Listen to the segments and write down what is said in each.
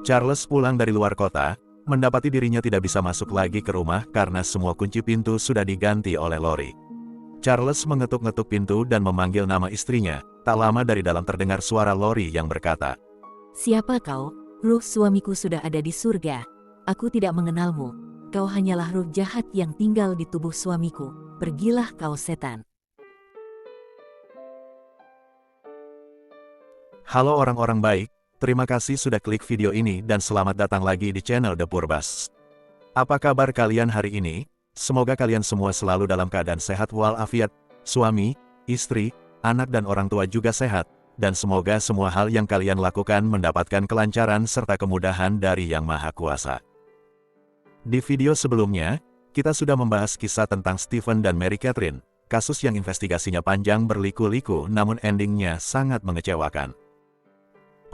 Charles pulang dari luar kota, mendapati dirinya tidak bisa masuk lagi ke rumah karena semua kunci pintu sudah diganti oleh Lori. Charles mengetuk-ngetuk pintu dan memanggil nama istrinya. Tak lama dari dalam terdengar suara Lori yang berkata, "Siapa kau? Ruh suamiku sudah ada di surga. Aku tidak mengenalmu. Kau hanyalah ruh jahat yang tinggal di tubuh suamiku. Pergilah kau setan." Halo orang-orang baik, terima kasih sudah klik video ini dan selamat datang lagi di channel The Purbas. Apa kabar kalian hari ini? Semoga kalian semua selalu dalam keadaan sehat walafiat, suami, istri, anak dan orang tua juga sehat, dan semoga semua hal yang kalian lakukan mendapatkan kelancaran serta kemudahan dari Yang Maha Kuasa. Di video sebelumnya, kita sudah membahas kisah tentang Stephen dan Mary Catherine, kasus yang investigasinya panjang berliku-liku namun endingnya sangat mengecewakan.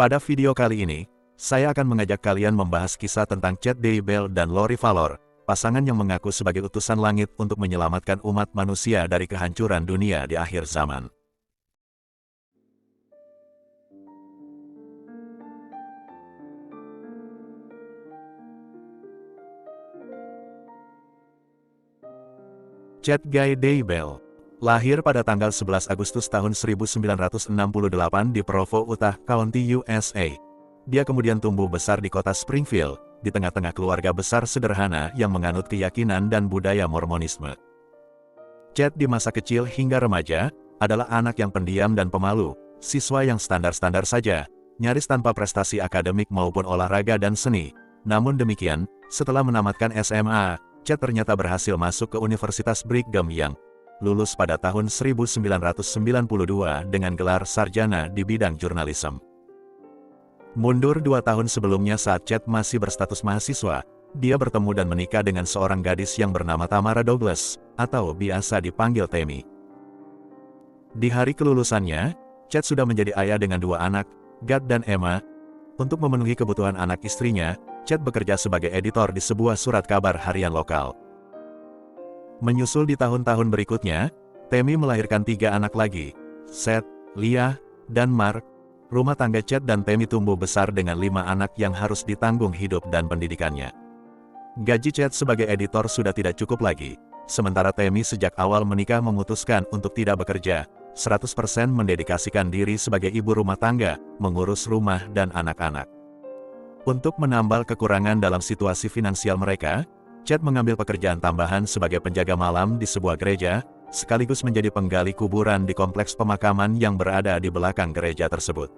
Pada video kali ini, saya akan mengajak kalian membahas kisah tentang Chad Daybell dan Lori Valor, pasangan yang mengaku sebagai utusan langit untuk menyelamatkan umat manusia dari kehancuran dunia di akhir zaman. Chad Guy Daybell lahir pada tanggal 11 Agustus tahun 1968 di Provo, Utah County, USA. Dia kemudian tumbuh besar di kota Springfield, di tengah-tengah keluarga besar sederhana yang menganut keyakinan dan budaya Mormonisme. Chad di masa kecil hingga remaja adalah anak yang pendiam dan pemalu, siswa yang standar-standar saja, nyaris tanpa prestasi akademik maupun olahraga dan seni. Namun demikian, setelah menamatkan SMA, Chad ternyata berhasil masuk ke Universitas Brigham Young, lulus pada tahun 1992 dengan gelar sarjana di bidang jurnalisme. Mundur 2 tahun sebelumnya saat Chad masih berstatus mahasiswa, dia bertemu dan menikah dengan seorang gadis yang bernama Tamara Douglas, atau biasa dipanggil Tammy. Di hari kelulusannya, Chad sudah menjadi ayah dengan 2 anak, Gad dan Emma. Untuk memenuhi kebutuhan anak istrinya, Chad bekerja sebagai editor di sebuah surat kabar harian lokal. Menyusul di tahun-tahun berikutnya, Tammy melahirkan 3 anak lagi, Seth, Leah, dan Mark. Rumah tangga Chad dan Tammy tumbuh besar dengan 5 anak yang harus ditanggung hidup dan pendidikannya. Gaji Chad sebagai editor sudah tidak cukup lagi, sementara Tammy sejak awal menikah memutuskan untuk tidak bekerja, 100% mendedikasikan diri sebagai ibu rumah tangga, mengurus rumah dan anak-anak. Untuk menambal kekurangan dalam situasi finansial mereka, Chad mengambil pekerjaan tambahan sebagai penjaga malam di sebuah gereja, sekaligus menjadi penggali kuburan di kompleks pemakaman yang berada di belakang gereja tersebut.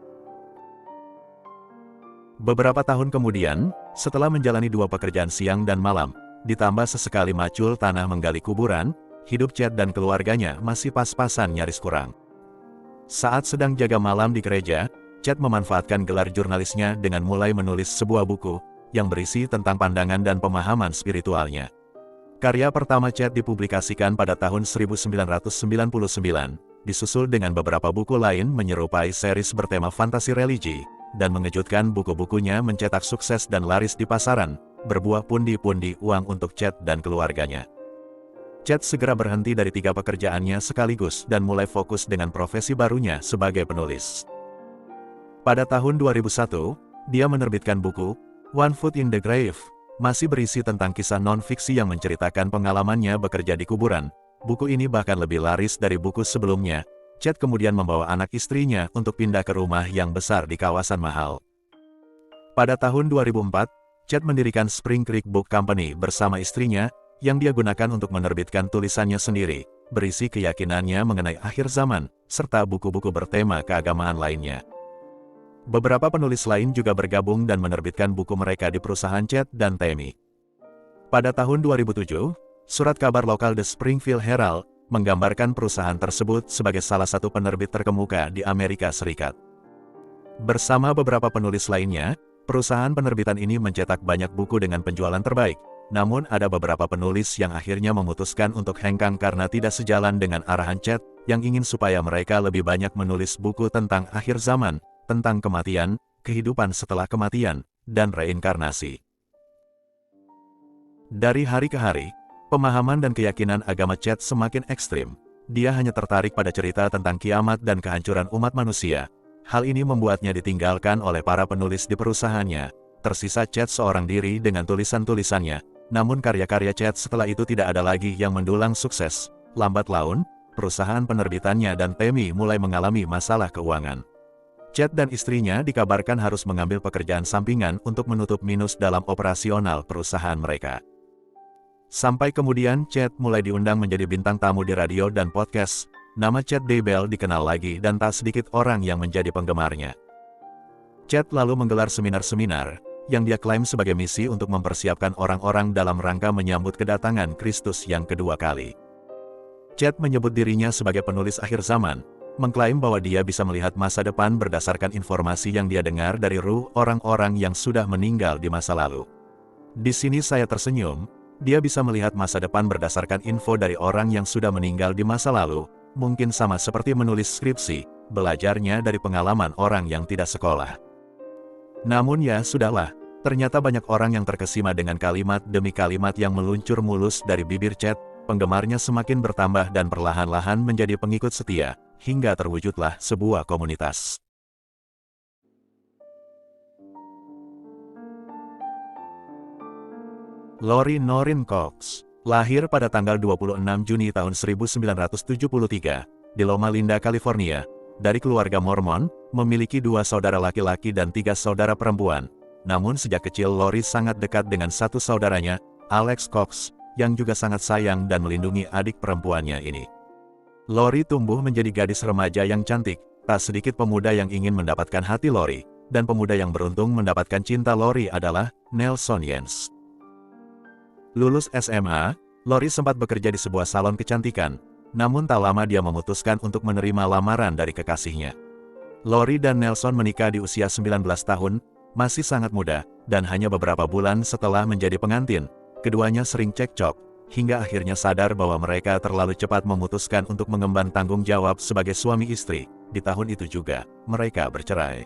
Beberapa tahun kemudian, setelah menjalani 2 pekerjaan siang dan malam, ditambah sesekali macul tanah menggali kuburan, hidup Chad dan keluarganya masih pas-pasan nyaris kurang. Saat sedang jaga malam di gereja, Chad memanfaatkan gelar jurnalisnya dengan mulai menulis sebuah buku yang berisi tentang pandangan dan pemahaman spiritualnya. Karya pertama Chad dipublikasikan pada tahun 1999, disusul dengan beberapa buku lain menyerupai series bertema fantasi religi, dan mengejutkan buku-bukunya mencetak sukses dan laris di pasaran, berbuah pundi-pundi uang untuk Chad dan keluarganya. Chad segera berhenti dari 3 pekerjaannya sekaligus dan mulai fokus dengan profesi barunya sebagai penulis. Pada tahun 2001, dia menerbitkan buku, One Foot in the Grave, masih berisi tentang kisah non-fiksi yang menceritakan pengalamannya bekerja di kuburan. Buku ini bahkan lebih laris dari buku sebelumnya. Chad kemudian membawa anak istrinya untuk pindah ke rumah yang besar di kawasan mahal. Pada tahun 2004, Chad mendirikan Spring Creek Book Company bersama istrinya, yang dia gunakan untuk menerbitkan tulisannya sendiri, berisi keyakinannya mengenai akhir zaman, serta buku-buku bertema keagamaan lainnya. Beberapa penulis lain juga bergabung dan menerbitkan buku mereka di perusahaan Chad dan Tammy. Pada tahun 2007, surat kabar lokal The Springfield Herald menggambarkan perusahaan tersebut sebagai salah satu penerbit terkemuka di Amerika Serikat. Bersama beberapa penulis lainnya, perusahaan penerbitan ini mencetak banyak buku dengan penjualan terbaik. Namun ada beberapa penulis yang akhirnya memutuskan untuk hengkang karena tidak sejalan dengan arahan Chad, yang ingin supaya mereka lebih banyak menulis buku tentang akhir zaman, tentang kematian, kehidupan setelah kematian, dan reinkarnasi. Dari hari ke hari, pemahaman dan keyakinan agama Chad semakin ekstrim. Dia hanya tertarik pada cerita tentang kiamat dan kehancuran umat manusia. Hal ini membuatnya ditinggalkan oleh para penulis di perusahaannya, tersisa Chad seorang diri dengan tulisan-tulisannya. Namun karya-karya Chad setelah itu tidak ada lagi yang mendulang sukses. Lambat laun, perusahaan penerbitannya dan Tammy mulai mengalami masalah keuangan. Chad dan istrinya dikabarkan harus mengambil pekerjaan sampingan untuk menutup minus dalam operasional perusahaan mereka. Sampai kemudian Chad mulai diundang menjadi bintang tamu di radio dan podcast. Nama Chad Daybell dikenal lagi dan tak sedikit orang yang menjadi penggemarnya. Chad lalu menggelar seminar-seminar yang dia klaim sebagai misi untuk mempersiapkan orang-orang dalam rangka menyambut kedatangan Kristus yang kedua kali. Chad menyebut dirinya sebagai penulis akhir zaman, mengklaim bahwa dia bisa melihat masa depan berdasarkan informasi yang dia dengar dari ruh orang-orang yang sudah meninggal di masa lalu. Di sini saya tersenyum, dia bisa melihat masa depan berdasarkan info dari orang yang sudah meninggal di masa lalu, mungkin sama seperti menulis skripsi, belajarnya dari pengalaman orang yang tidak sekolah. Namun ya sudahlah, ternyata banyak orang yang terkesima dengan kalimat demi kalimat yang meluncur mulus dari bibir Chad, penggemarnya semakin bertambah dan perlahan-lahan menjadi pengikut setia, hingga terwujudlah sebuah komunitas. Lori Noreen Cox, lahir pada tanggal 26 Juni tahun 1973, di Loma Linda, California, dari keluarga Mormon, memiliki 2 saudara laki-laki dan 3 saudara perempuan. Namun sejak kecil Lori sangat dekat dengan satu saudaranya, Alex Cox, yang juga sangat sayang dan melindungi adik perempuannya ini. Lori tumbuh menjadi gadis remaja yang cantik, tak sedikit pemuda yang ingin mendapatkan hati Lori, dan pemuda yang beruntung mendapatkan cinta Lori adalah Nelson Yanes. Lulus SMA, Lori sempat bekerja di sebuah salon kecantikan, namun tak lama dia memutuskan untuk menerima lamaran dari kekasihnya. Lori dan Nelson menikah di usia 19 tahun, masih sangat muda, dan hanya beberapa bulan setelah menjadi pengantin, keduanya sering cekcok, hingga akhirnya sadar bahwa mereka terlalu cepat memutuskan untuk mengemban tanggung jawab sebagai suami istri. Di tahun itu juga, mereka bercerai.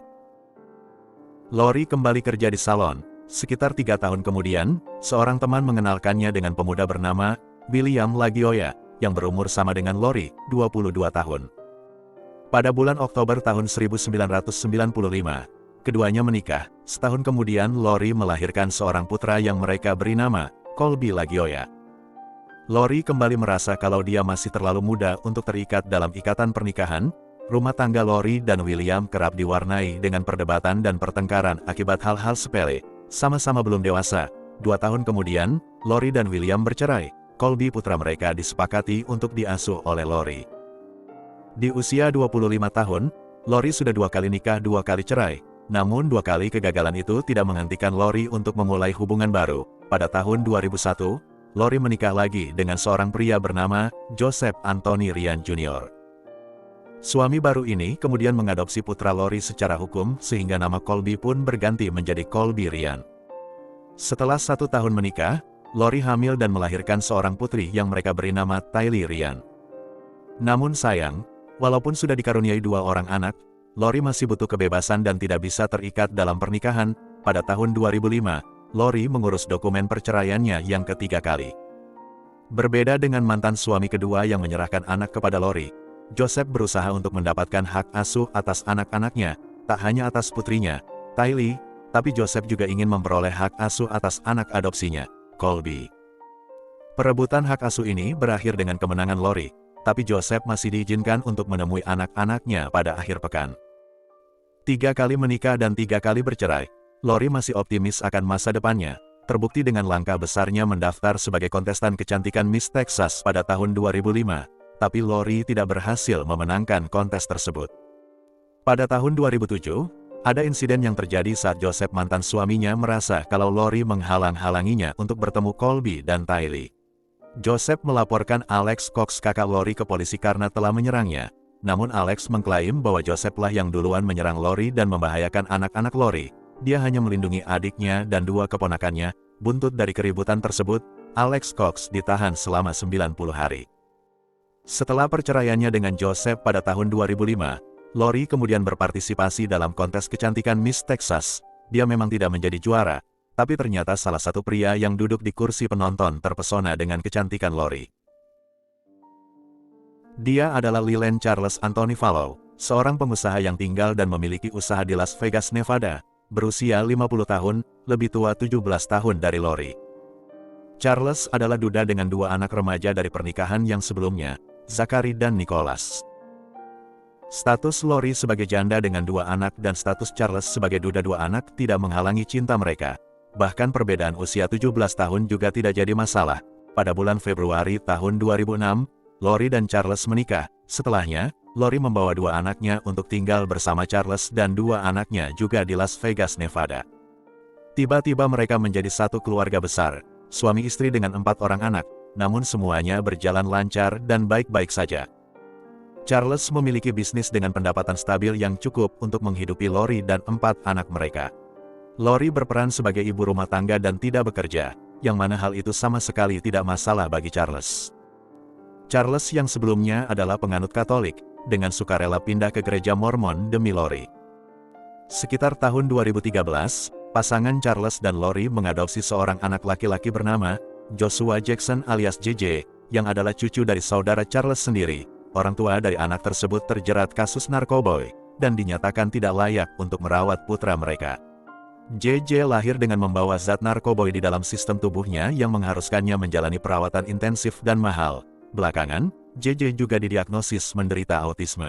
Lori kembali kerja di salon. Sekitar 3 tahun kemudian, seorang teman mengenalkannya dengan pemuda bernama William Lagioia, yang berumur sama dengan Lori, 22 tahun. Pada bulan Oktober tahun 1995, keduanya menikah. Setahun kemudian Lori melahirkan seorang putra yang mereka beri nama Colby Lagioia. Lori kembali merasa kalau dia masih terlalu muda untuk terikat dalam ikatan pernikahan. Rumah tangga Lori dan William kerap diwarnai dengan perdebatan dan pertengkaran akibat hal-hal sepele. Sama-sama belum dewasa, 2 tahun kemudian, Lori dan William bercerai. Colby putra mereka disepakati untuk diasuh oleh Lori. Di usia 25 tahun, Lori sudah 2 kali nikah 2 kali cerai. Namun 2 kali kegagalan itu tidak menghentikan Lori untuk memulai hubungan baru. Pada tahun 2001, Lori menikah lagi dengan seorang pria bernama Joseph Anthony Ryan Jr. Suami baru ini kemudian mengadopsi putra Lori secara hukum sehingga nama Colby pun berganti menjadi Colby Ryan. Setelah 1 tahun menikah, Lori hamil dan melahirkan seorang putri yang mereka beri nama Tylee Ryan. Namun sayang, walaupun sudah dikaruniai 2 orang anak, Lori masih butuh kebebasan dan tidak bisa terikat dalam pernikahan. Pada tahun 2005, Lori mengurus dokumen perceraiannya yang ketiga kali. Berbeda dengan mantan suami kedua yang menyerahkan anak kepada Lori, Joseph berusaha untuk mendapatkan hak asuh atas anak-anaknya, tak hanya atas putrinya, Tylee, tapi Joseph juga ingin memperoleh hak asuh atas anak adopsinya, Colby. Perebutan hak asuh ini berakhir dengan kemenangan Lori, tapi Joseph masih diizinkan untuk menemui anak-anaknya pada akhir pekan. 3 kali menikah dan 3 kali bercerai, Lori masih optimis akan masa depannya, terbukti dengan langkah besarnya mendaftar sebagai kontestan kecantikan Miss Texas pada tahun 2005, tapi Lori tidak berhasil memenangkan kontes tersebut. Pada tahun 2007, ada insiden yang terjadi saat Joseph mantan suaminya merasa kalau Lori menghalang-halanginya untuk bertemu Colby dan Tylee. Joseph melaporkan Alex Cox kakak Lori ke polisi karena telah menyerangnya. Namun Alex mengklaim bahwa Joseph lah yang duluan menyerang Lori dan membahayakan anak-anak Lori. Dia hanya melindungi adiknya dan 2 keponakannya. Buntut dari keributan tersebut, Alex Cox ditahan selama 90 hari. Setelah perceraiannya dengan Joseph pada tahun 2005, Lori kemudian berpartisipasi dalam kontes kecantikan Miss Texas. Dia memang tidak menjadi juara, tapi ternyata salah satu pria yang duduk di kursi penonton terpesona dengan kecantikan Lori. Dia adalah Leland Charles Anthony Fallow, seorang pengusaha yang tinggal dan memiliki usaha di Las Vegas, Nevada. berusia 50 tahun, lebih tua 17 tahun dari Lori. Charles adalah duda dengan 2 anak remaja dari pernikahan yang sebelumnya, Zachary dan Nicholas. Status Lori sebagai janda dengan 2 anak dan status Charles sebagai duda 2 anak tidak menghalangi cinta mereka. Bahkan perbedaan usia 17 tahun juga tidak jadi masalah. Pada bulan Februari tahun 2006, Lori dan Charles menikah. Setelahnya, Lori membawa 2 anaknya untuk tinggal bersama Charles dan 2 anaknya juga di Las Vegas, Nevada. Tiba-tiba mereka menjadi satu keluarga besar, suami istri dengan 4 orang anak, namun semuanya berjalan lancar dan baik-baik saja. Charles memiliki bisnis dengan pendapatan stabil yang cukup untuk menghidupi Lori dan 4 anak mereka. Lori berperan sebagai ibu rumah tangga dan tidak bekerja, yang mana hal itu sama sekali tidak masalah bagi Charles. Charles yang sebelumnya adalah penganut Katolik, dengan sukarela pindah ke gereja Mormon demi Lori. Sekitar tahun 2013, pasangan Charles dan Lori mengadopsi seorang anak laki-laki bernama Joshua Jackson alias JJ, yang adalah cucu dari saudara Charles sendiri. Orang tua dari anak tersebut terjerat kasus narkoboy, dan dinyatakan tidak layak untuk merawat putra mereka. JJ lahir dengan membawa zat narkoboy di dalam sistem tubuhnya yang mengharuskannya menjalani perawatan intensif dan mahal. Belakangan, JJ juga didiagnosis menderita autisme.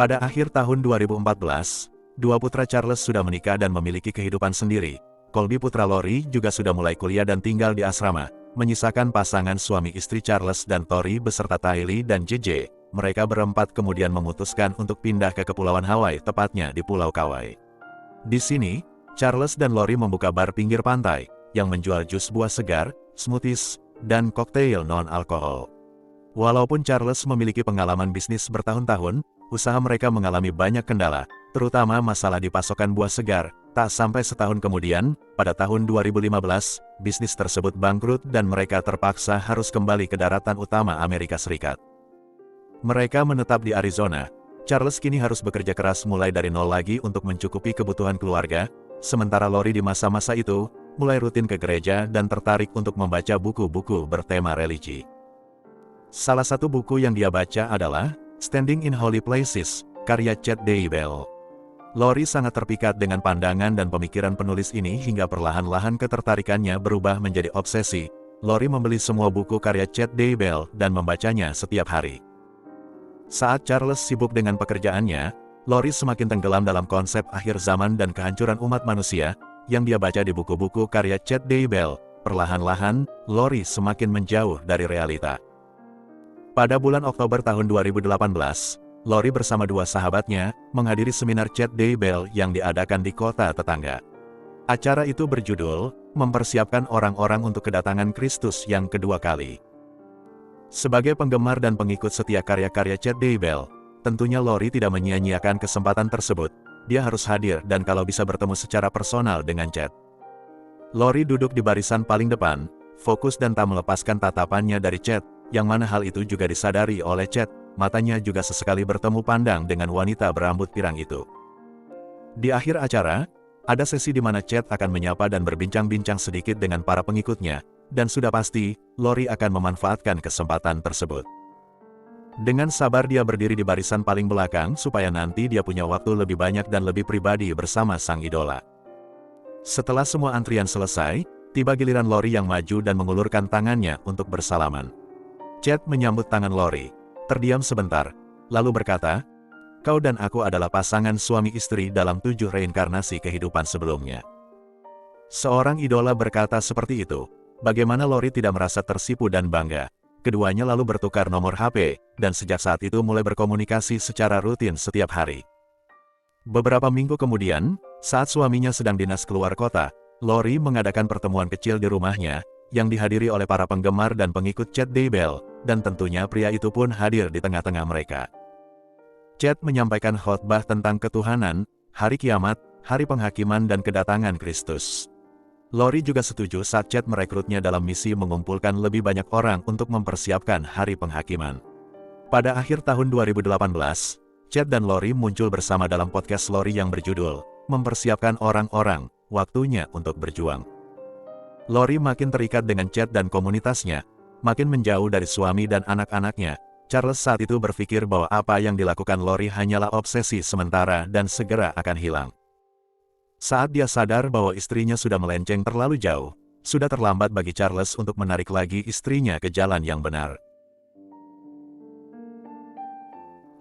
Pada akhir tahun 2014, 2 putra Charles sudah menikah dan memiliki kehidupan sendiri. Colby putra Lori juga sudah mulai kuliah dan tinggal di asrama, menyisakan pasangan suami istri Charles dan Tori beserta Tylee dan JJ. Mereka berempat kemudian memutuskan untuk pindah ke Kepulauan Hawaii, tepatnya di Pulau Kauai. Di sini, Charles dan Lori membuka bar pinggir pantai, yang menjual jus buah segar, smoothies, dan koktail non-alkohol. Walaupun Charles memiliki pengalaman bisnis bertahun-tahun, usaha mereka mengalami banyak kendala, terutama masalah di pasokan buah segar. Tak sampai setahun kemudian, pada tahun 2015, bisnis tersebut bangkrut dan mereka terpaksa harus kembali ke daratan utama Amerika Serikat. Mereka menetap di Arizona. Charles kini harus bekerja keras mulai dari nol lagi untuk mencukupi kebutuhan keluarga, sementara Lori di masa-masa itu, mulai rutin ke gereja dan tertarik untuk membaca buku-buku bertema religi. Salah satu buku yang dia baca adalah Standing in Holy Places, karya Chad Daybell. Lori sangat terpikat dengan pandangan dan pemikiran penulis ini hingga perlahan-lahan ketertarikannya berubah menjadi obsesi. Lori membeli semua buku karya Chad Daybell dan membacanya setiap hari. Saat Charles sibuk dengan pekerjaannya, Lori semakin tenggelam dalam konsep akhir zaman dan kehancuran umat manusia, yang dia baca di buku-buku karya Chad Daybell. Perlahan-lahan, Lori semakin menjauh dari realita. Pada bulan Oktober tahun 2018, Lori bersama 2 sahabatnya menghadiri seminar Chad Daybell yang diadakan di kota tetangga. Acara itu berjudul, Mempersiapkan Orang-orang untuk Kedatangan Kristus yang kedua kali. Sebagai penggemar dan pengikut setia karya-karya Chad Daybell, tentunya Lori tidak menyia-nyiakan kesempatan tersebut. Dia harus hadir dan kalau bisa bertemu secara personal dengan Chad. Lori duduk di barisan paling depan, fokus dan tak melepaskan tatapannya dari Chad, yang mana hal itu juga disadari oleh Chad. Matanya juga sesekali bertemu pandang dengan wanita berambut pirang itu. Di akhir acara, ada sesi di mana Chad akan menyapa dan berbincang-bincang sedikit dengan para pengikutnya, dan sudah pasti, Lori akan memanfaatkan kesempatan tersebut. Dengan sabar dia berdiri di barisan paling belakang supaya nanti dia punya waktu lebih banyak dan lebih pribadi bersama sang idola. Setelah semua antrian selesai, tiba giliran Lori yang maju dan mengulurkan tangannya untuk bersalaman. Chad menyambut tangan Lori. Terdiam sebentar, lalu berkata, "Kau dan aku adalah pasangan suami istri dalam 7 reinkarnasi kehidupan sebelumnya." Seorang idola berkata seperti itu. Bagaimana Lori tidak merasa tersipu dan bangga? Keduanya lalu bertukar nomor HP, dan sejak saat itu mulai berkomunikasi secara rutin setiap hari. Beberapa minggu kemudian, saat suaminya sedang dinas keluar kota, Lori mengadakan pertemuan kecil di rumahnya, yang dihadiri oleh para penggemar dan pengikut Chad Daybell, dan tentunya pria itu pun hadir di tengah-tengah mereka. Chad menyampaikan khotbah tentang ketuhanan, hari kiamat, hari penghakiman dan kedatangan Kristus. Lori juga setuju saat Chad merekrutnya dalam misi mengumpulkan lebih banyak orang untuk mempersiapkan hari penghakiman. Pada akhir tahun 2018, Chad dan Lori muncul bersama dalam podcast Lori yang berjudul, Mempersiapkan Orang-orang, Waktunya untuk Berjuang. Lori makin terikat dengan Chad dan komunitasnya, makin menjauh dari suami dan anak-anaknya, Charles saat itu berpikir bahwa apa yang dilakukan Lori hanyalah obsesi sementara dan segera akan hilang. Saat dia sadar bahwa istrinya sudah melenceng terlalu jauh, sudah terlambat bagi Charles untuk menarik lagi istrinya ke jalan yang benar.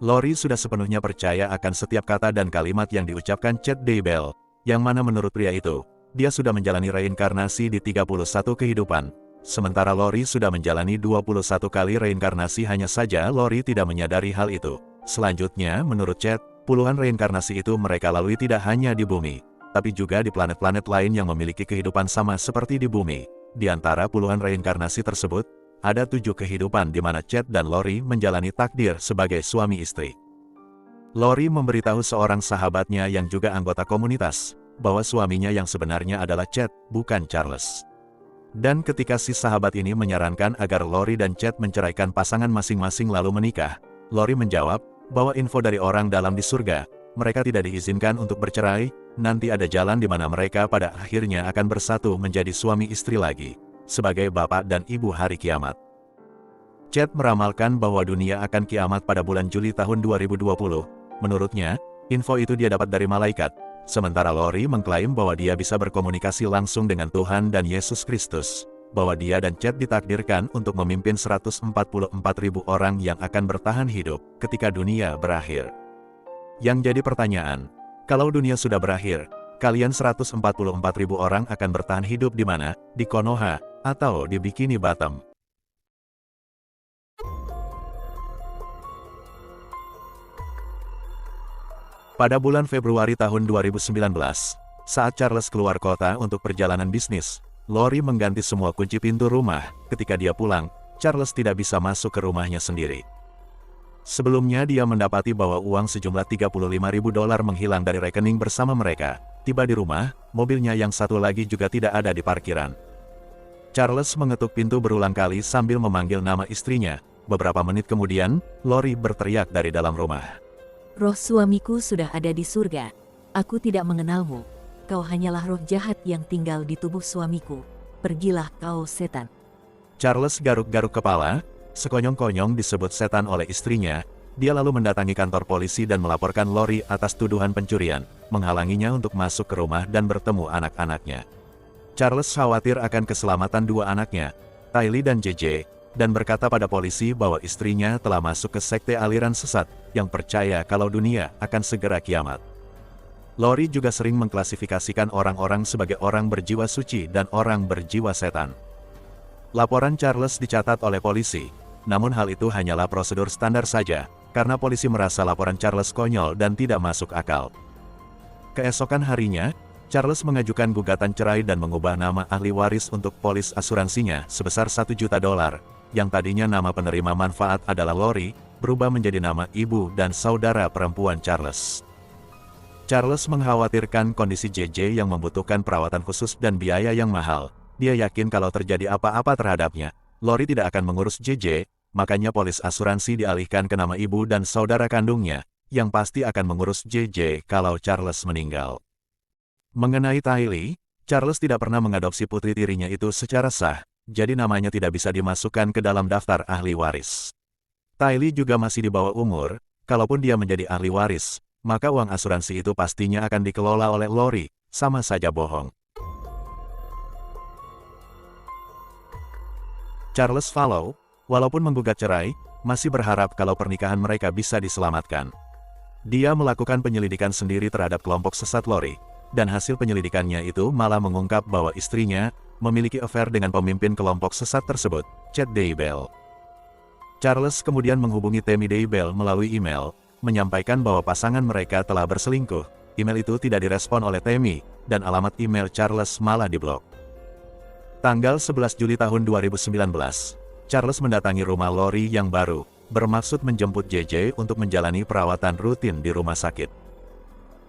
Lori sudah sepenuhnya percaya akan setiap kata dan kalimat yang diucapkan Chad Daybell, yang mana menurut pria itu, dia sudah menjalani reinkarnasi di 31 kehidupan. Sementara Lori sudah menjalani 21 kali reinkarnasi, hanya saja Lori tidak menyadari hal itu. Selanjutnya, menurut Chad, puluhan reinkarnasi itu mereka lalui tidak hanya di bumi, tapi juga di planet-planet lain yang memiliki kehidupan sama seperti di bumi. Di antara puluhan reinkarnasi tersebut, ada 7 kehidupan di mana Chad dan Lori menjalani takdir sebagai suami istri. Lori memberitahu seorang sahabatnya yang juga anggota komunitas, bahwa suaminya yang sebenarnya adalah Chad, bukan Charles. Dan ketika si sahabat ini menyarankan agar Lori dan Chad menceraikan pasangan masing-masing lalu menikah, Lori menjawab bahwa info dari orang dalam di surga, mereka tidak diizinkan untuk bercerai, nanti ada jalan di mana mereka pada akhirnya akan bersatu menjadi suami istri lagi, sebagai bapak dan ibu hari kiamat. Chad meramalkan bahwa dunia akan kiamat pada bulan Juli tahun 2020. Menurutnya, info itu dia dapat dari malaikat. Sementara Lori mengklaim bahwa dia bisa berkomunikasi langsung dengan Tuhan dan Yesus Kristus, bahwa dia dan Chad ditakdirkan untuk memimpin 144.000 orang yang akan bertahan hidup ketika dunia berakhir. Yang jadi pertanyaan, kalau dunia sudah berakhir, kalian 144.000 orang akan bertahan hidup di mana? Di Konoha, atau di Bikini Bottom? Pada bulan Februari tahun 2019, saat Charles keluar kota untuk perjalanan bisnis, Lori mengganti semua kunci pintu rumah. Ketika dia pulang, Charles tidak bisa masuk ke rumahnya sendiri. Sebelumnya dia mendapati bahwa uang sejumlah $35.000 menghilang dari rekening bersama mereka. Tiba di rumah, mobilnya yang satu lagi juga tidak ada di parkiran. Charles mengetuk pintu berulang kali sambil memanggil nama istrinya. Beberapa menit kemudian, Lori berteriak dari dalam rumah. Roh suamiku sudah ada di surga. Aku tidak mengenalmu. Kau hanyalah roh jahat yang tinggal di tubuh suamiku. Pergilah kau setan. Charles garuk-garuk kepala, sekonyong-konyong disebut setan oleh istrinya. Dia lalu mendatangi kantor polisi dan melaporkan Lori atas tuduhan pencurian, menghalanginya untuk masuk ke rumah dan bertemu anak-anaknya. Charles khawatir akan keselamatan dua anaknya, Tylee dan JJ, dan berkata pada polisi bahwa istrinya telah masuk ke sekte aliran sesat yang percaya kalau dunia akan segera kiamat. Lori juga sering mengklasifikasikan orang-orang sebagai orang berjiwa suci dan orang berjiwa setan. Laporan Charles dicatat oleh polisi, namun hal itu hanyalah prosedur standar saja, karena polisi merasa laporan Charles konyol dan tidak masuk akal. Keesokan harinya, Charles mengajukan gugatan cerai dan mengubah nama ahli waris untuk polis asuransinya sebesar $1 juta. Yang tadinya nama penerima manfaat adalah Lori, berubah menjadi nama ibu dan saudara perempuan Charles. Charles mengkhawatirkan kondisi JJ yang membutuhkan perawatan khusus dan biaya yang mahal. Dia yakin kalau terjadi apa-apa terhadapnya, Lori tidak akan mengurus JJ, makanya polis asuransi dialihkan ke nama ibu dan saudara kandungnya, yang pasti akan mengurus JJ kalau Charles meninggal. Mengenai Tylee, Charles tidak pernah mengadopsi putri tirinya itu secara sah, jadi namanya tidak bisa dimasukkan ke dalam daftar ahli waris. Tylee juga masih di bawah umur, kalaupun dia menjadi ahli waris, maka uang asuransi itu pastinya akan dikelola oleh Lori, sama saja bohong. Charles Fallow, walaupun menggugat cerai, masih berharap kalau pernikahan mereka bisa diselamatkan. Dia melakukan penyelidikan sendiri terhadap kelompok sesat Lori, dan hasil penyelidikannya itu malah mengungkap bahwa istrinya memiliki affair dengan pemimpin kelompok sesat tersebut, Chad Daybell. Charles kemudian menghubungi Tammy Daybell melalui email, menyampaikan bahwa pasangan mereka telah berselingkuh. Email itu tidak direspon oleh Tammy, dan alamat email Charles malah diblok. Tanggal 11 Juli tahun 2019, Charles mendatangi rumah Lori yang baru, bermaksud menjemput JJ untuk menjalani perawatan rutin di rumah sakit.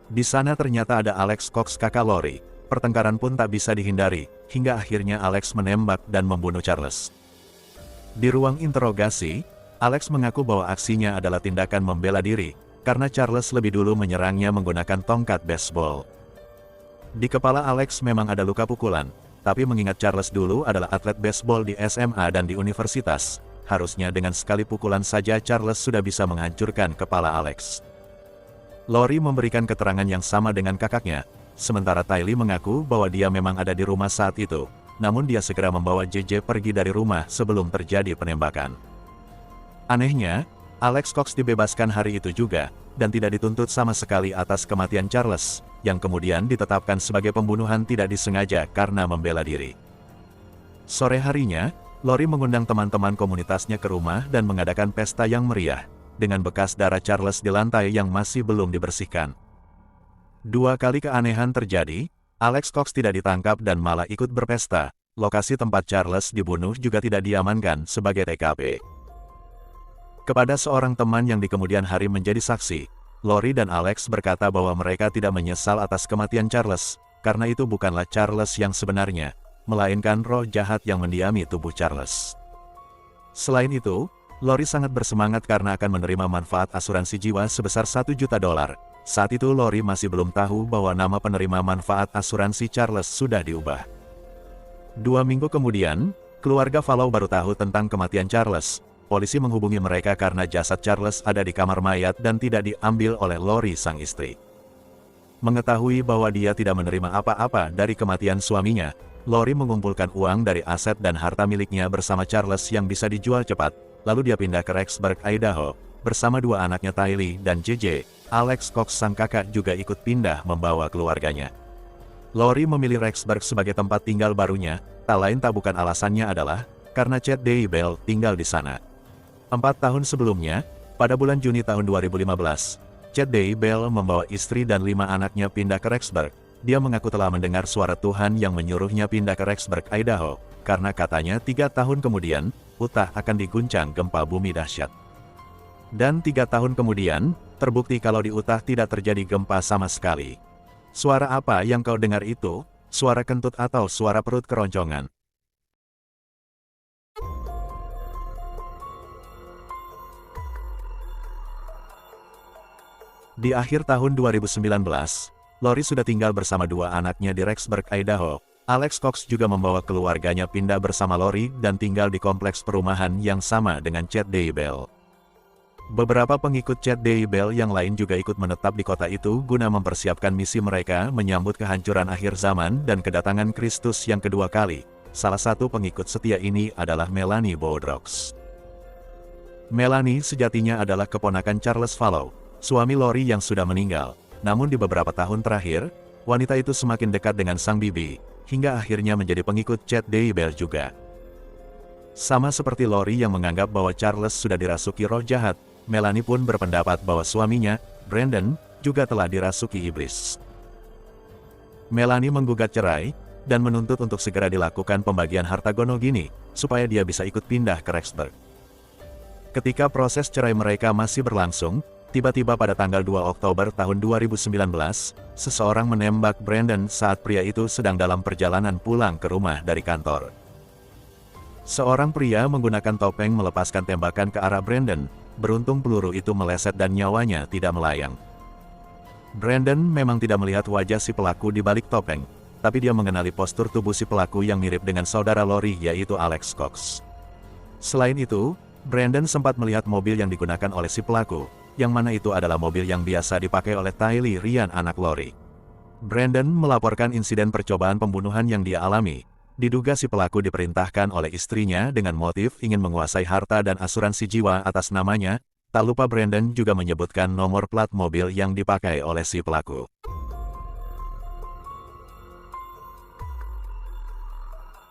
Di sana ternyata ada Alex Cox, kakak Lori. Pertengkaran pun tak bisa dihindari, hingga akhirnya Alex menembak dan membunuh Charles. Di ruang interogasi, Alex mengaku bahwa aksinya adalah tindakan membela diri, karena Charles lebih dulu menyerangnya menggunakan tongkat baseball. Di kepala Alex memang ada luka pukulan, tapi mengingat Charles dulu adalah atlet baseball di SMA dan di universitas, harusnya dengan sekali pukulan saja Charles sudah bisa menghancurkan kepala Alex. Lori memberikan keterangan yang sama dengan kakaknya, sementara Tylee mengaku bahwa dia memang ada di rumah saat itu, namun dia segera membawa JJ pergi dari rumah sebelum terjadi penembakan. Anehnya, Alex Cox dibebaskan hari itu juga, dan tidak dituntut sama sekali atas kematian Charles, yang kemudian ditetapkan sebagai pembunuhan tidak disengaja karena membela diri. Sore harinya, Lori mengundang teman-teman komunitasnya ke rumah dan mengadakan pesta yang meriah, dengan bekas darah Charles di lantai yang masih belum dibersihkan. 2 kali keanehan terjadi, Alex Cox tidak ditangkap dan malah ikut berpesta. Lokasi tempat Charles dibunuh juga tidak diamankan sebagai TKP. Kepada seorang teman yang di kemudian hari menjadi saksi, Lori dan Alex berkata bahwa mereka tidak menyesal atas kematian Charles, karena itu bukanlah Charles yang sebenarnya, melainkan roh jahat yang mendiami tubuh Charles. Selain itu, Lori sangat bersemangat karena akan menerima manfaat asuransi jiwa sebesar $1 juta. Saat itu Lori masih belum tahu bahwa nama penerima manfaat asuransi Charles sudah diubah. 2 minggu kemudian, keluarga Fallow baru tahu tentang kematian Charles. Polisi menghubungi mereka karena jasad Charles ada di kamar mayat dan tidak diambil oleh Lori sang istri. Mengetahui bahwa dia tidak menerima apa-apa dari kematian suaminya, Lori mengumpulkan uang dari aset dan harta miliknya bersama Charles yang bisa dijual cepat. Lalu dia pindah ke Rexburg, Idaho, bersama 2 anaknya Tylee dan JJ. Alex Cox sang kakak juga ikut pindah membawa keluarganya. Lori memilih Rexburg sebagai tempat tinggal barunya, tak lain tak bukan alasannya adalah, karena Chad Daybell tinggal di sana. 4 tahun sebelumnya, pada bulan Juni tahun 2015, Chad Daybell membawa istri dan 5 anaknya pindah ke Rexburg. Dia mengaku telah mendengar suara Tuhan yang menyuruhnya pindah ke Rexburg, Idaho, karena katanya 3 tahun kemudian, Utah akan diguncang gempa bumi dahsyat. Dan 3 tahun kemudian, terbukti kalau di Utah tidak terjadi gempa sama sekali. Suara apa yang kau dengar itu? Suara kentut atau suara perut keroncongan? Di akhir tahun 2019, Lori sudah tinggal bersama 2 anaknya di Rexburg, Idaho. Alex Cox juga membawa keluarganya pindah bersama Lori dan tinggal di kompleks perumahan yang sama dengan Chad Daybell. Beberapa pengikut Chad Daybell yang lain juga ikut menetap di kota itu guna mempersiapkan misi mereka menyambut kehancuran akhir zaman dan kedatangan Kristus yang kedua kali. Salah satu pengikut setia ini adalah Melanie Boudreaux. Melanie sejatinya adalah keponakan Charles Fallow, suami Lori yang sudah meninggal. Namun di beberapa tahun terakhir, wanita itu semakin dekat dengan sang bibi, hingga akhirnya menjadi pengikut Chad Daybell juga. Sama seperti Lori yang menganggap bahwa Charles sudah dirasuki roh jahat, Melanie pun berpendapat bahwa suaminya, Brandon, juga telah dirasuki iblis. Melanie menggugat cerai, dan menuntut untuk segera dilakukan pembagian harta gono gini, supaya dia bisa ikut pindah ke Rexburg. Ketika proses cerai mereka masih berlangsung, tiba-tiba pada tanggal 2 Oktober tahun 2019, seseorang menembak Brandon saat pria itu sedang dalam perjalanan pulang ke rumah dari kantor. Seorang pria menggunakan topeng melepaskan tembakan ke arah Brandon. Beruntung peluru itu meleset dan nyawanya tidak melayang. Brandon memang tidak melihat wajah si pelaku di balik topeng, tapi dia mengenali postur tubuh si pelaku yang mirip dengan saudara Lori yaitu Alex Cox. Selain itu, Brandon sempat melihat mobil yang digunakan oleh si pelaku, yang mana itu adalah mobil yang biasa dipakai oleh Tylee Ryan anak Lori. Brandon melaporkan insiden percobaan pembunuhan yang dia alami. Diduga si pelaku diperintahkan oleh istrinya dengan motif ingin menguasai harta dan asuransi jiwa atas namanya. Tak lupa Brandon juga menyebutkan nomor plat mobil yang dipakai oleh si pelaku.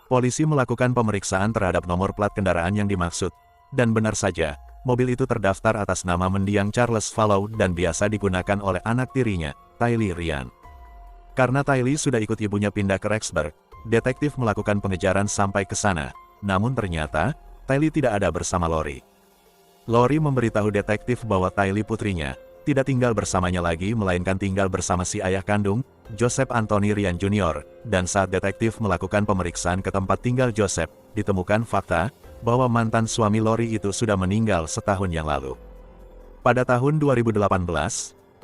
Polisi melakukan pemeriksaan terhadap nomor plat kendaraan yang dimaksud, dan benar saja, mobil itu terdaftar atas nama mendiang Charles Fallow dan biasa digunakan oleh anak tirinya, Tylee Ryan. Karena Tylee sudah ikut ibunya pindah ke Rexburg, detektif melakukan pengejaran sampai ke sana, namun ternyata, Tylee tidak ada bersama Lori. Lori memberitahu detektif bahwa Tylee putrinya, tidak tinggal bersamanya lagi melainkan tinggal bersama si ayah kandung, Joseph Anthony Ryan Jr., dan saat detektif melakukan pemeriksaan ke tempat tinggal Joseph, ditemukan fakta, bahwa mantan suami Lori itu sudah meninggal setahun yang lalu. Pada tahun 2018,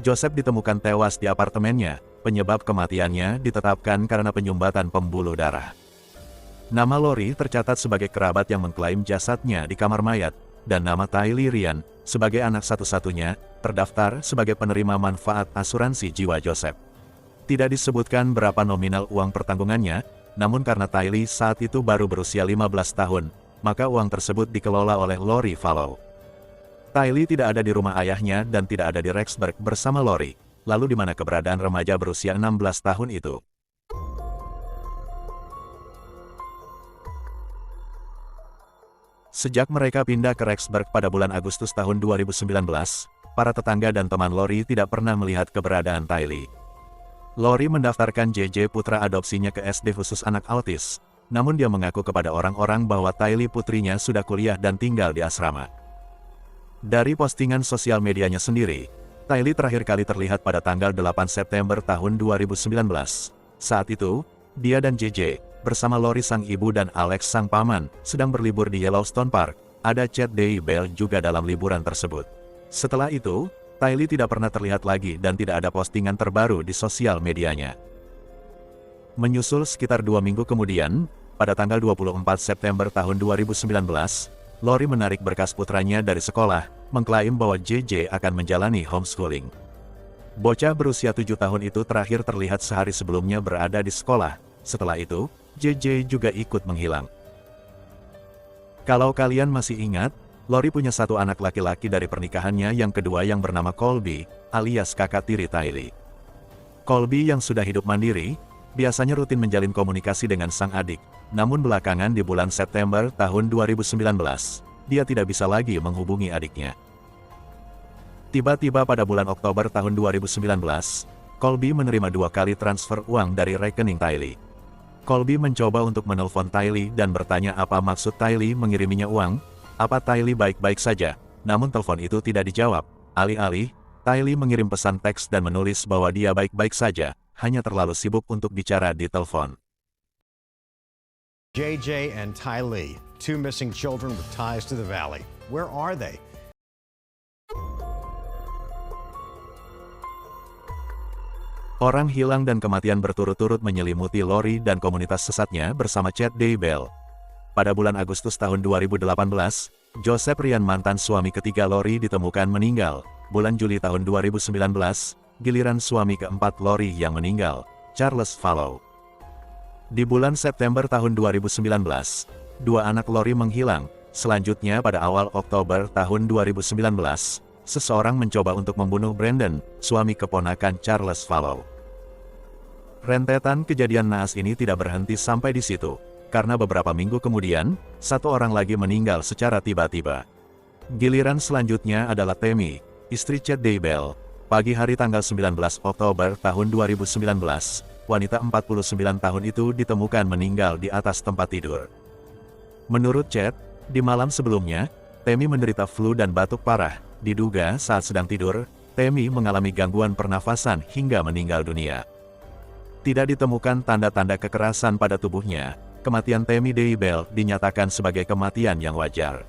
Joseph ditemukan tewas di apartemennya. Penyebab kematiannya ditetapkan karena penyumbatan pembuluh darah. Nama Lori tercatat sebagai kerabat yang mengklaim jasadnya di kamar mayat, dan nama Tylee Ryan, sebagai anak satu-satunya, terdaftar sebagai penerima manfaat asuransi jiwa Joseph. Tidak disebutkan berapa nominal uang pertanggungannya, namun karena Tylee saat itu baru berusia 15 tahun, maka uang tersebut dikelola oleh Lori Vallow. Tylee tidak ada di rumah ayahnya dan tidak ada di Rexburg bersama Lori. Lalu di mana keberadaan remaja berusia 16 tahun itu? Sejak mereka pindah ke Rexburg pada bulan Agustus tahun 2019, para tetangga dan teman Lori tidak pernah melihat keberadaan Tylee. Lori mendaftarkan JJ putra adopsinya ke SD khusus anak autis, namun dia mengaku kepada orang-orang bahwa Tylee putrinya sudah kuliah dan tinggal di asrama. Dari postingan sosial medianya sendiri, Tylee terakhir kali terlihat pada tanggal 8 September tahun 2019. Saat itu, dia dan JJ, bersama Lori sang ibu dan Alex sang paman, sedang berlibur di Yellowstone Park. Ada Chad Daybell juga dalam liburan tersebut. Setelah itu, Tylee tidak pernah terlihat lagi dan tidak ada postingan terbaru di sosial medianya. Menyusul sekitar 2 minggu kemudian, pada tanggal 24 September tahun 2019, Lori menarik berkas putranya dari sekolah, mengklaim bahwa JJ akan menjalani homeschooling. Bocah berusia 7 tahun itu terakhir terlihat sehari sebelumnya berada di sekolah. Setelah itu, JJ juga ikut menghilang. Kalau kalian masih ingat, Lori punya satu anak laki-laki dari pernikahannya yang kedua yang bernama Colby, alias kakak tiri Tylee. Colby yang sudah hidup mandiri, biasanya rutin menjalin komunikasi dengan sang adik, namun belakangan di bulan September tahun 2019, dia tidak bisa lagi menghubungi adiknya. Tiba-tiba pada bulan Oktober tahun 2019, Colby menerima 2 kali transfer uang dari rekening Tylee. Colby mencoba untuk menelpon Tylee dan bertanya apa maksud Tylee mengiriminya uang, apa Tylee baik-baik saja, namun telepon itu tidak dijawab. Alih-alih, Tylee mengirim pesan teks dan menulis bahwa dia baik-baik saja, hanya terlalu sibuk untuk bicara di telepon. JJ and Tylee, 2 missing children with ties to the valley. Where are they? Orang hilang dan kematian berturut-turut menyelimuti Lori dan komunitas sesatnya bersama Chad Daybell. Pada bulan Agustus tahun 2018, Joseph Ryan mantan suami ketiga Lori ditemukan meninggal. Bulan Juli tahun 2019, giliran suami keempat Lori yang meninggal, Charles Vallow. Di bulan September tahun 2019, 2 anak Lori menghilang. Selanjutnya pada awal Oktober tahun 2019, seseorang mencoba untuk membunuh Brandon, suami keponakan Charles Vallow. Rentetan kejadian naas ini tidak berhenti sampai di situ, karena beberapa minggu kemudian, 1 orang lagi meninggal secara tiba-tiba. Giliran selanjutnya adalah Tammy, istri Chad Daybell. Pagi hari tanggal 19 Oktober tahun 2019, wanita 49 tahun itu ditemukan meninggal di atas tempat tidur. Menurut Chad, di malam sebelumnya, Tammy menderita flu dan batuk parah. Diduga saat sedang tidur, Tammy mengalami gangguan pernafasan hingga meninggal dunia. Tidak ditemukan tanda-tanda kekerasan pada tubuhnya. Kematian Tammy Daybell dinyatakan sebagai kematian yang wajar.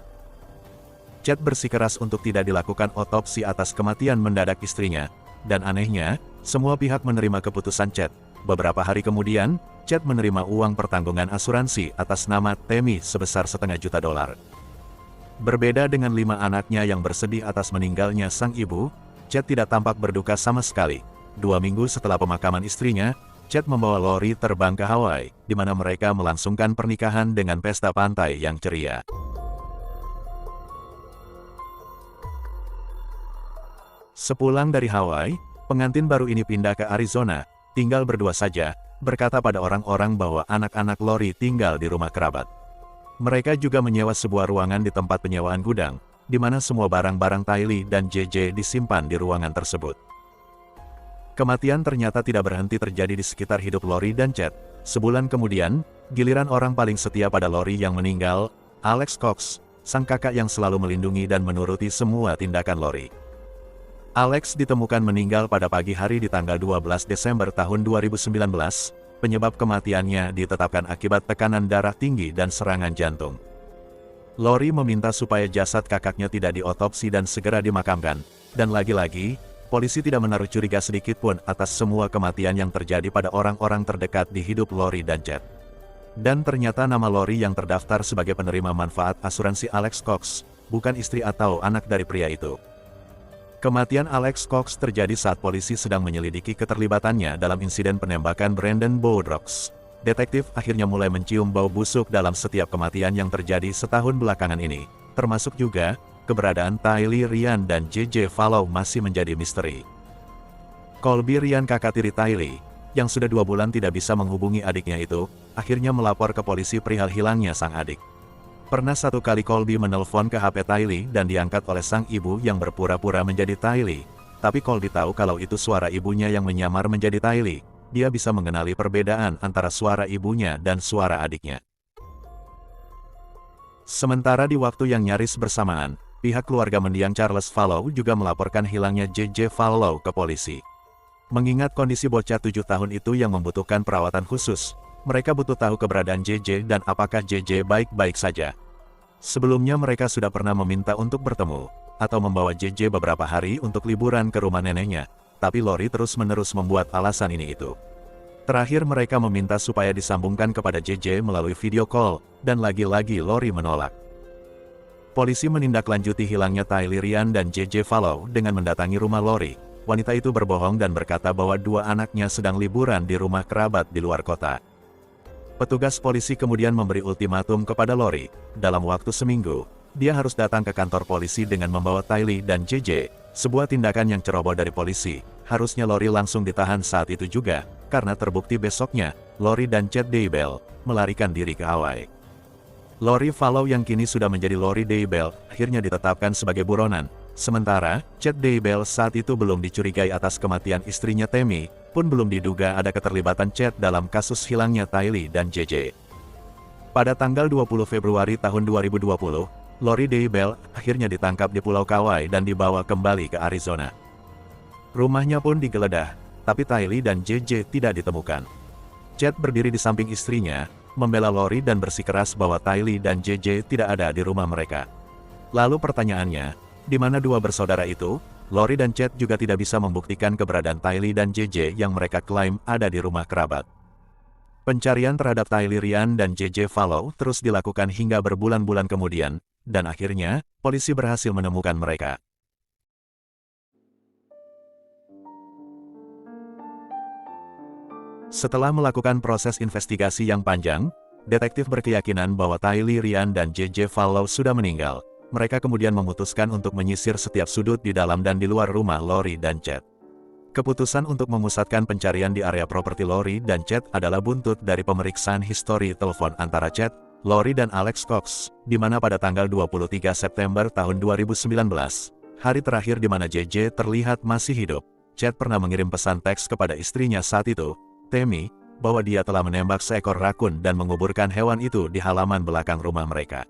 Chad bersikeras untuk tidak dilakukan otopsi atas kematian mendadak istrinya, dan anehnya, semua pihak menerima keputusan Chad. Beberapa hari kemudian, Chad menerima uang pertanggungan asuransi atas nama Tammy sebesar $500.000. Berbeda dengan 5 anaknya yang bersedih atas meninggalnya sang ibu, Chad tidak tampak berduka sama sekali. 2 minggu setelah pemakaman istrinya, Chad membawa Lori terbang ke Hawaii, di mana mereka melangsungkan pernikahan dengan pesta pantai yang ceria. Sepulang dari Hawaii, pengantin baru ini pindah ke Arizona, tinggal berdua saja, berkata pada orang-orang bahwa anak-anak Lori tinggal di rumah kerabat. Mereka juga menyewa sebuah ruangan di tempat penyewaan gudang, di mana semua barang-barang Tylee dan JJ disimpan di ruangan tersebut. Kematian ternyata tidak berhenti terjadi di sekitar hidup Lori dan Chad. Sebulan kemudian, giliran orang paling setia pada Lori yang meninggal, Alex Cox, sang kakak yang selalu melindungi dan menuruti semua tindakan Lori. Alex ditemukan meninggal pada pagi hari di tanggal 12 Desember tahun 2019, penyebab kematiannya ditetapkan akibat tekanan darah tinggi dan serangan jantung. Lori meminta supaya jasad kakaknya tidak diotopsi dan segera dimakamkan, dan lagi-lagi, polisi tidak menaruh curiga sedikit pun atas semua kematian yang terjadi pada orang-orang terdekat di hidup Lori dan Chad. Dan ternyata nama Lori yang terdaftar sebagai penerima manfaat asuransi Alex Cox, bukan istri atau anak dari pria itu. Kematian Alex Cox terjadi saat polisi sedang menyelidiki keterlibatannya dalam insiden penembakan Brandon Boudreaux. Detektif akhirnya mulai mencium bau busuk dalam setiap kematian yang terjadi setahun belakangan ini, termasuk juga keberadaan Tylee Ryan dan JJ Fallow masih menjadi misteri. Colby Ryan, kakak tiri Tylee, yang sudah 2 bulan tidak bisa menghubungi adiknya itu, akhirnya melapor ke polisi perihal hilangnya sang adik. Pernah satu kali Colby menelpon ke HP Tylee dan diangkat oleh sang ibu yang berpura-pura menjadi Tylee. Tapi Colby tahu kalau itu suara ibunya yang menyamar menjadi Tylee. Dia bisa mengenali perbedaan antara suara ibunya dan suara adiknya. Sementara di waktu yang nyaris bersamaan, pihak keluarga mendiang Charles Fallow juga melaporkan hilangnya JJ Fallow ke polisi. Mengingat kondisi bocah 7 tahun itu yang membutuhkan perawatan khusus, mereka butuh tahu keberadaan JJ dan apakah JJ baik-baik saja. Sebelumnya mereka sudah pernah meminta untuk bertemu, atau membawa JJ beberapa hari untuk liburan ke rumah neneknya, tapi Lori terus-menerus membuat alasan ini itu. Terakhir mereka meminta supaya disambungkan kepada JJ melalui video call, dan lagi-lagi Lori menolak. Polisi menindaklanjuti hilangnya Tylee Ryan dan JJ Fallow dengan mendatangi rumah Lori. Wanita itu berbohong dan berkata bahwa 2 anaknya sedang liburan di rumah kerabat di luar kota. Petugas polisi kemudian memberi ultimatum kepada Lori. Dalam waktu seminggu, dia harus datang ke kantor polisi dengan membawa Tylee dan JJ, sebuah tindakan yang ceroboh dari polisi. Harusnya Lori langsung ditahan saat itu juga, karena terbukti besoknya, Lori dan Chad Daybell melarikan diri ke Hawaii. Lori Fallow yang kini sudah menjadi Lori Daybell, akhirnya ditetapkan sebagai buronan. Sementara, Chad Daybell saat itu belum dicurigai atas kematian istrinya Tammy, pun belum diduga ada keterlibatan Chad dalam kasus hilangnya Tylee dan JJ. Pada tanggal 20 Februari tahun 2020, Lori Daybell akhirnya ditangkap di Pulau Kauai dan dibawa kembali ke Arizona. Rumahnya pun digeledah, tapi Tylee dan JJ tidak ditemukan. Chad berdiri di samping istrinya, membela Lori dan bersikeras bahwa Tylee dan JJ tidak ada di rumah mereka. Lalu pertanyaannya, di mana 2 bersaudara itu? Lori dan Chad juga tidak bisa membuktikan keberadaan Tylee dan JJ yang mereka klaim ada di rumah kerabat. Pencarian terhadap Tylee Ryan dan JJ Fallow terus dilakukan hingga berbulan-bulan kemudian, dan akhirnya, polisi berhasil menemukan mereka. Setelah melakukan proses investigasi yang panjang, detektif berkeyakinan bahwa Tylee Ryan dan JJ Fallow sudah meninggal. Mereka kemudian memutuskan untuk menyisir setiap sudut di dalam dan di luar rumah Lori dan Chad. Keputusan untuk memusatkan pencarian di area properti Lori dan Chad adalah buntut dari pemeriksaan histori telepon antara Chad, Lori dan Alex Cox, di mana pada tanggal 23 September tahun 2019, hari terakhir di mana JJ terlihat masih hidup, Chad pernah mengirim pesan teks kepada istrinya saat itu, Tammy, bahwa dia telah menembak seekor rakun dan menguburkan hewan itu di halaman belakang rumah mereka.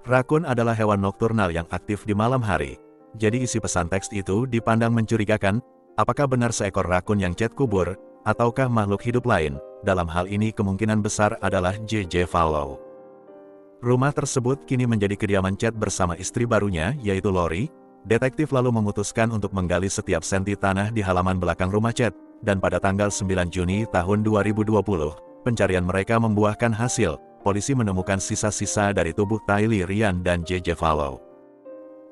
Rakun adalah hewan nokturnal yang aktif di malam hari, jadi isi pesan teks itu dipandang mencurigakan. Apakah benar seekor rakun yang Chad kubur, ataukah makhluk hidup lain? Dalam hal ini kemungkinan besar adalah JJ Fallow. Rumah tersebut kini menjadi kediaman Chad bersama istri barunya, yaitu Lori. Detektif lalu memutuskan untuk menggali setiap senti tanah di halaman belakang rumah Chad, dan pada tanggal 9 Juni tahun 2020, pencarian mereka membuahkan hasil. Polisi menemukan sisa-sisa dari tubuh Tylee Ryan dan JJ Fallow.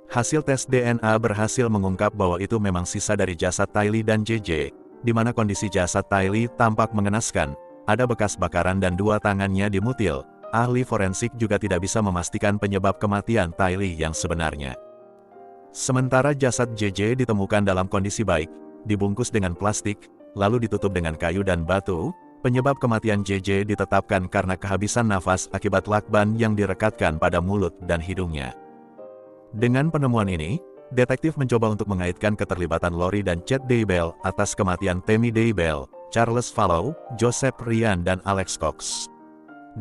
Hasil tes DNA berhasil mengungkap bahwa itu memang sisa dari jasad Tylee dan JJ, di mana kondisi jasad Tylee tampak mengenaskan, ada bekas bakaran dan 2 tangannya dimutil. Ahli forensik juga tidak bisa memastikan penyebab kematian Tylee yang sebenarnya. Sementara jasad JJ ditemukan dalam kondisi baik, dibungkus dengan plastik, lalu ditutup dengan kayu dan batu. Penyebab kematian JJ ditetapkan karena kehabisan nafas akibat lakban yang direkatkan pada mulut dan hidungnya. Dengan penemuan ini, detektif mencoba untuk mengaitkan keterlibatan Lori dan Chad Daybell atas kematian Tammy Daybell, Charles Fallow, Joseph Ryan dan Alex Cox.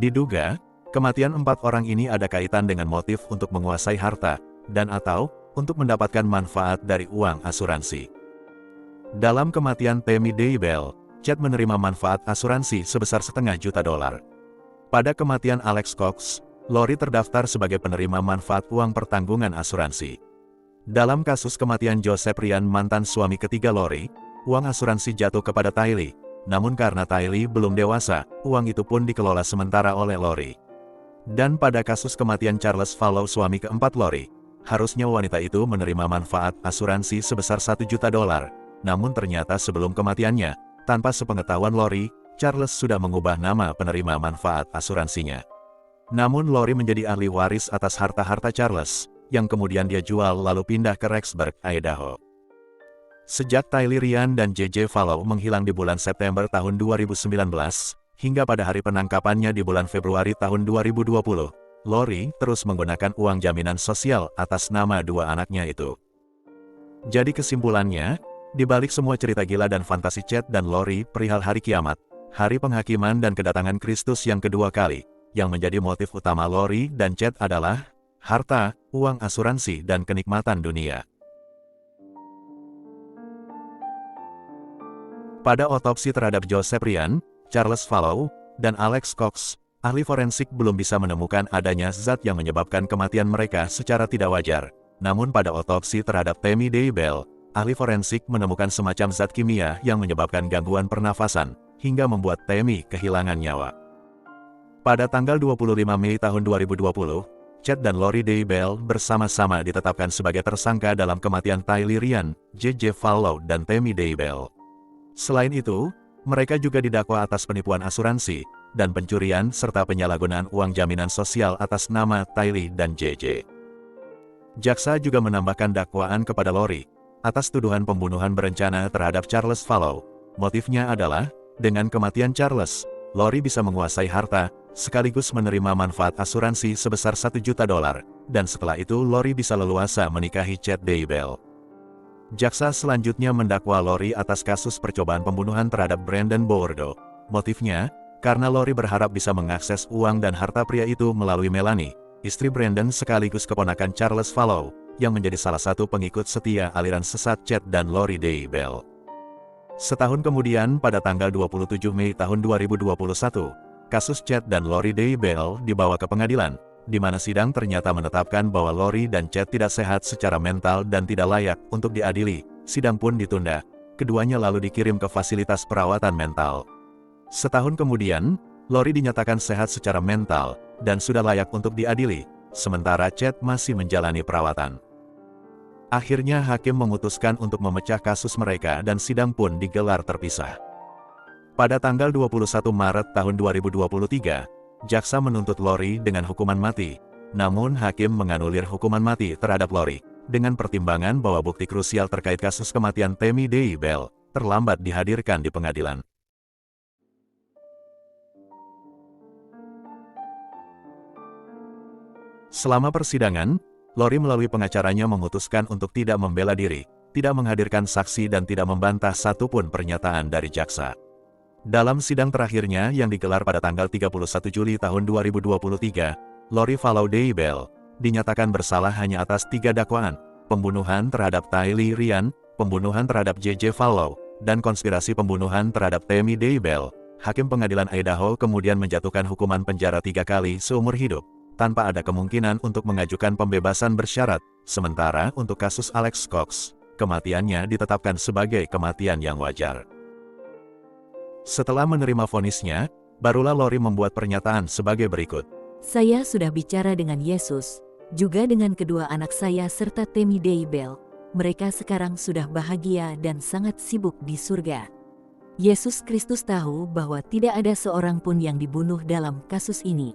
Diduga, kematian 4 orang ini ada kaitan dengan motif untuk menguasai harta, dan atau untuk mendapatkan manfaat dari uang asuransi. Dalam kematian Tammy Daybell, Chad menerima manfaat asuransi sebesar $500.000. Pada kematian Alex Cox, Lori terdaftar sebagai penerima manfaat uang pertanggungan asuransi. Dalam kasus kematian Joseph Ryan, mantan suami ketiga Lori, uang asuransi jatuh kepada Tylee, namun karena Tylee belum dewasa, uang itu pun dikelola sementara oleh Lori. Dan pada kasus kematian Charles Fallow, suami keempat Lori, harusnya wanita itu menerima manfaat asuransi sebesar $1 juta. Namun ternyata sebelum kematiannya, tanpa sepengetahuan Lori, Charles sudah mengubah nama penerima manfaat asuransinya. Namun Lori menjadi ahli waris atas harta-harta Charles, yang kemudian dia jual lalu pindah ke Rexburg, Idaho. Sejak Tylee Ryan dan J.J. Fallow menghilang di bulan September tahun 2019, hingga pada hari penangkapannya di bulan Februari tahun 2020, Lori terus menggunakan uang jaminan sosial atas nama dua anaknya itu. Jadi kesimpulannya, di balik semua cerita gila dan fantasi Chad dan Lori perihal hari kiamat, hari penghakiman dan kedatangan Kristus yang kedua kali, yang menjadi motif utama Lori dan Chad adalah harta, uang asuransi, dan kenikmatan dunia. Pada otopsi terhadap Joseph Ryan, Charles Fallow, dan Alex Cox, ahli forensik belum bisa menemukan adanya zat yang menyebabkan kematian mereka secara tidak wajar. Namun pada otopsi terhadap Tammy Daybell, ahli forensik menemukan semacam zat kimia yang menyebabkan gangguan pernafasan, hingga membuat Tammy kehilangan nyawa. Pada tanggal 25 Mei tahun 2020, Chad dan Lori Daybell bersama-sama ditetapkan sebagai tersangka dalam kematian Tylee Ryan, J.J. Fallow, dan Tammy Daybell. Selain itu, mereka juga didakwa atas penipuan asuransi, dan pencurian serta penyalahgunaan uang jaminan sosial atas nama Tylee dan J.J. Jaksa juga menambahkan dakwaan kepada Lori, atas tuduhan pembunuhan berencana terhadap Charles Fallow. Motifnya adalah, dengan kematian Charles, Lori bisa menguasai harta, sekaligus menerima manfaat asuransi sebesar $1 juta, dan setelah itu Lori bisa leluasa menikahi Chad Daybell. Jaksa selanjutnya mendakwa Lori atas kasus percobaan pembunuhan terhadap Brandon Bourdeau. Motifnya, karena Lori berharap bisa mengakses uang dan harta pria itu melalui Melanie, istri Brandon sekaligus keponakan Charles Fallow, yang menjadi salah satu pengikut setia aliran sesat Chad dan Lori Daybell. Setahun kemudian pada tanggal 27 Mei tahun 2021, kasus Chad dan Lori Daybell dibawa ke pengadilan, di mana sidang ternyata menetapkan bahwa Lori dan Chad tidak sehat secara mental dan tidak layak untuk diadili. Sidang pun ditunda, keduanya lalu dikirim ke fasilitas perawatan mental. Setahun kemudian, Lori dinyatakan sehat secara mental, dan sudah layak untuk diadili, sementara Chad masih menjalani perawatan. Akhirnya hakim memutuskan untuk memecah kasus mereka dan sidang pun digelar terpisah. Pada tanggal 21 Maret tahun 2023, jaksa menuntut Lori dengan hukuman mati, namun hakim menganulir hukuman mati terhadap Lori, dengan pertimbangan bahwa bukti krusial terkait kasus kematian Tammy Daybell terlambat dihadirkan di pengadilan. Selama persidangan, Lori melalui pengacaranya memutuskan untuk tidak membela diri, tidak menghadirkan saksi dan tidak membantah satupun pernyataan dari jaksa. Dalam sidang terakhirnya yang digelar pada tanggal 31 Juli tahun 2023, Lori Fallow Daybell dinyatakan bersalah hanya atas 3 dakwaan, pembunuhan terhadap Tylee Ryan, pembunuhan terhadap J.J. Fallow, dan konspirasi pembunuhan terhadap Tammy Daybell. Hakim pengadilan Idaho kemudian menjatuhkan hukuman penjara 3 kali seumur hidup, tanpa ada kemungkinan untuk mengajukan pembebasan bersyarat. Sementara untuk kasus Alex Cox, kematiannya ditetapkan sebagai kematian yang wajar. Setelah menerima vonisnya, barulah Lori membuat pernyataan sebagai berikut. Saya sudah bicara dengan Yesus, juga dengan kedua anak saya serta Tammy Daybell. Mereka sekarang sudah bahagia dan sangat sibuk di surga. Yesus Kristus tahu bahwa tidak ada seorang pun yang dibunuh dalam kasus ini.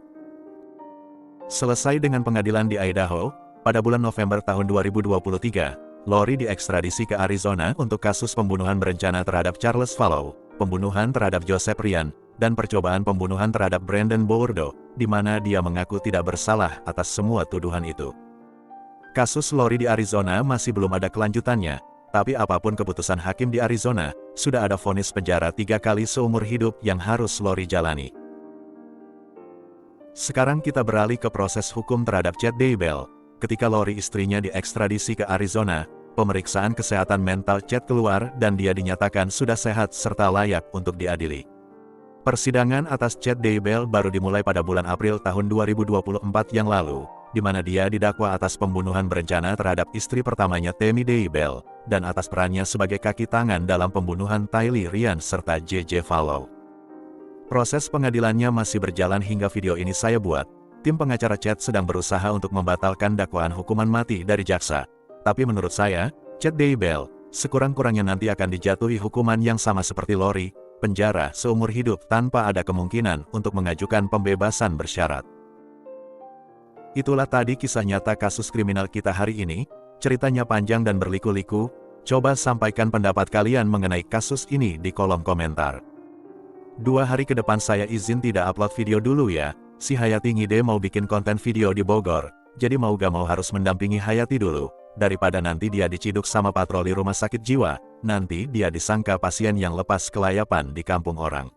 Selesai dengan pengadilan di Idaho, pada bulan November tahun 2023, Lori diekstradisi ke Arizona untuk kasus pembunuhan berencana terhadap Charles Fallow, pembunuhan terhadap Joseph Ryan, dan percobaan pembunuhan terhadap Brandon Bourdeau, di mana dia mengaku tidak bersalah atas semua tuduhan itu. Kasus Lori di Arizona masih belum ada kelanjutannya, tapi apapun keputusan hakim di Arizona, sudah ada vonis penjara 3 kali seumur hidup yang harus Lori jalani. Sekarang kita beralih ke proses hukum terhadap Chad Daybell. Ketika Lori istrinya diekstradisi ke Arizona, pemeriksaan kesehatan mental Chad keluar dan dia dinyatakan sudah sehat serta layak untuk diadili. Persidangan atas Chad Daybell baru dimulai pada bulan April tahun 2024 yang lalu, di mana dia didakwa atas pembunuhan berencana terhadap istri pertamanya Tammy Daybell, dan atas perannya sebagai kaki tangan dalam pembunuhan Tylee Ryan serta J.J. Fallow. Proses pengadilannya masih berjalan hingga video ini saya buat. Tim pengacara Chad sedang berusaha untuk membatalkan dakwaan hukuman mati dari jaksa. Tapi menurut saya, Chad Daybell sekurang-kurangnya nanti akan dijatuhi hukuman yang sama seperti Lori, penjara seumur hidup tanpa ada kemungkinan untuk mengajukan pembebasan bersyarat. Itulah tadi kisah nyata kasus kriminal kita hari ini. Ceritanya panjang dan berliku-liku. Coba sampaikan pendapat kalian mengenai kasus ini di kolom komentar. 2 hari ke depan saya izin tidak upload video dulu ya. Si Hayati ngide mau bikin konten video di Bogor, jadi mau gak mau harus mendampingi Hayati dulu. Daripada nanti dia diciduk sama patroli rumah sakit jiwa, nanti dia disangka pasien yang lepas kelayapan di kampung orang.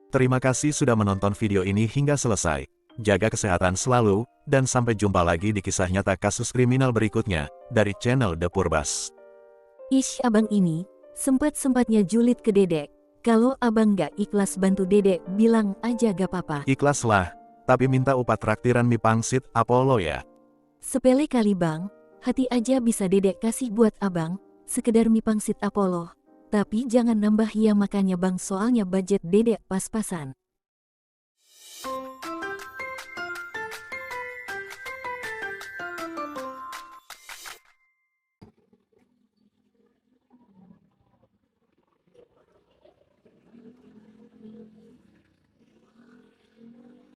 Terima kasih sudah menonton video ini hingga selesai. Jaga kesehatan selalu, dan sampai jumpa lagi di kisah nyata kasus kriminal berikutnya, dari channel The Purbas. Ish, abang ini sempat-sempatnya julid ke dedek. Kalau abang gak ikhlas bantu dedek, bilang aja gak apa-apa. Ikhlas lah, tapi minta upah traktiran mie pangsit Apollo ya. Sepele kali bang, hati aja bisa dedek kasih buat abang, sekedar mie pangsit Apollo. Tapi jangan nambah ya makannya bang, soalnya budget dedek pas-pasan.